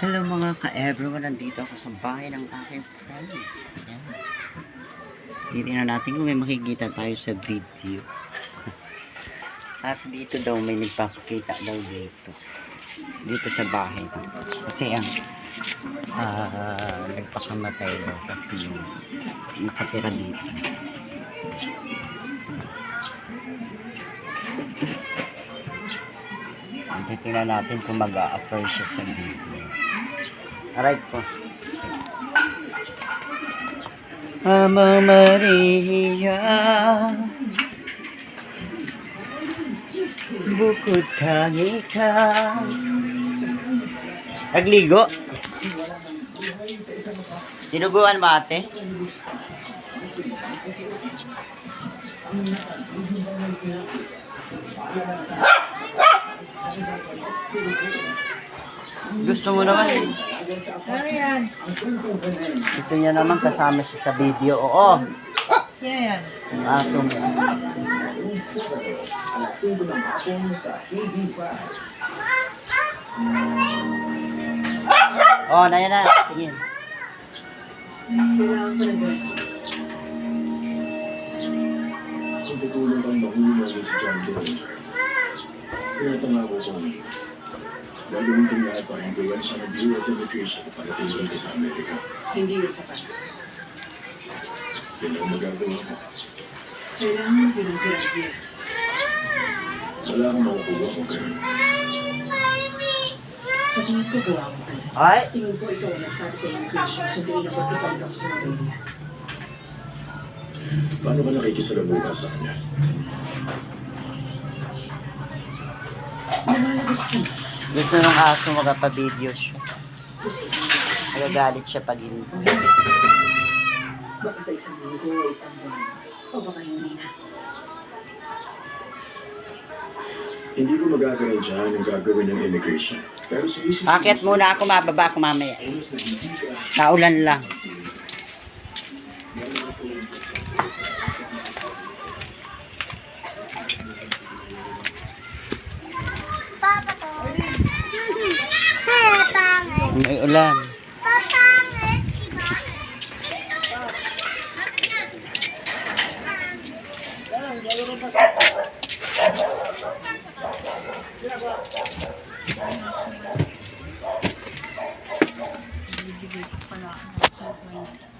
Hello mga ka-everyone, nandito ako sa bahay ng aking friend. Ayan. Titignan natin kung may makikita tayo sa video. At dito daw may nagpapakita daw dito. Dito sa bahay. Kasi ang nagpakamatay daw kasi nakatira dito. Titignan natin kung mag-a-affirm siya sa video. Alright po. Ama Maria, bukod tangi ka. Nagligo? Dinuguan ba ate? Gusto mo naman eh. Ano yan? Gusto niya naman kasama siya sa video. Oo. Siya yan. Ang aso mo. Oh, na yan na. Tingin. Kailangan ko na ba? Kung tutulong kang mahuli namin si John Dillinger, pinatangako ko gagawin kong lahat para influensya ng Bureau of Immigration para tulungan ka sa Amerika. Hindi yun sapat. Yan ang magagawa ko. Kailangan ko ng graduate. Wala akong makukuha kung ganun. Sa tingin ko gawa mo talaga. Ay! Tingin ko ito ang nagsabi sa immigration so tingin ako ipag ako sa Maria. Paano ka nakikisalamuha sa kanya? Namalabas ka na. Gusto nung aso magpa-video siya. Kasi Nagagalit siya pag hindi. baka sa isang linggo o isang buwan. O baka hindi na. Hindi ko magagarantiyahan ang gagawin ng immigration. Pero sumisip Bakit muna ako mababa ako mamaya? Oras na hindi ka Naulan lang. May ulan. Bibigay ko pala ang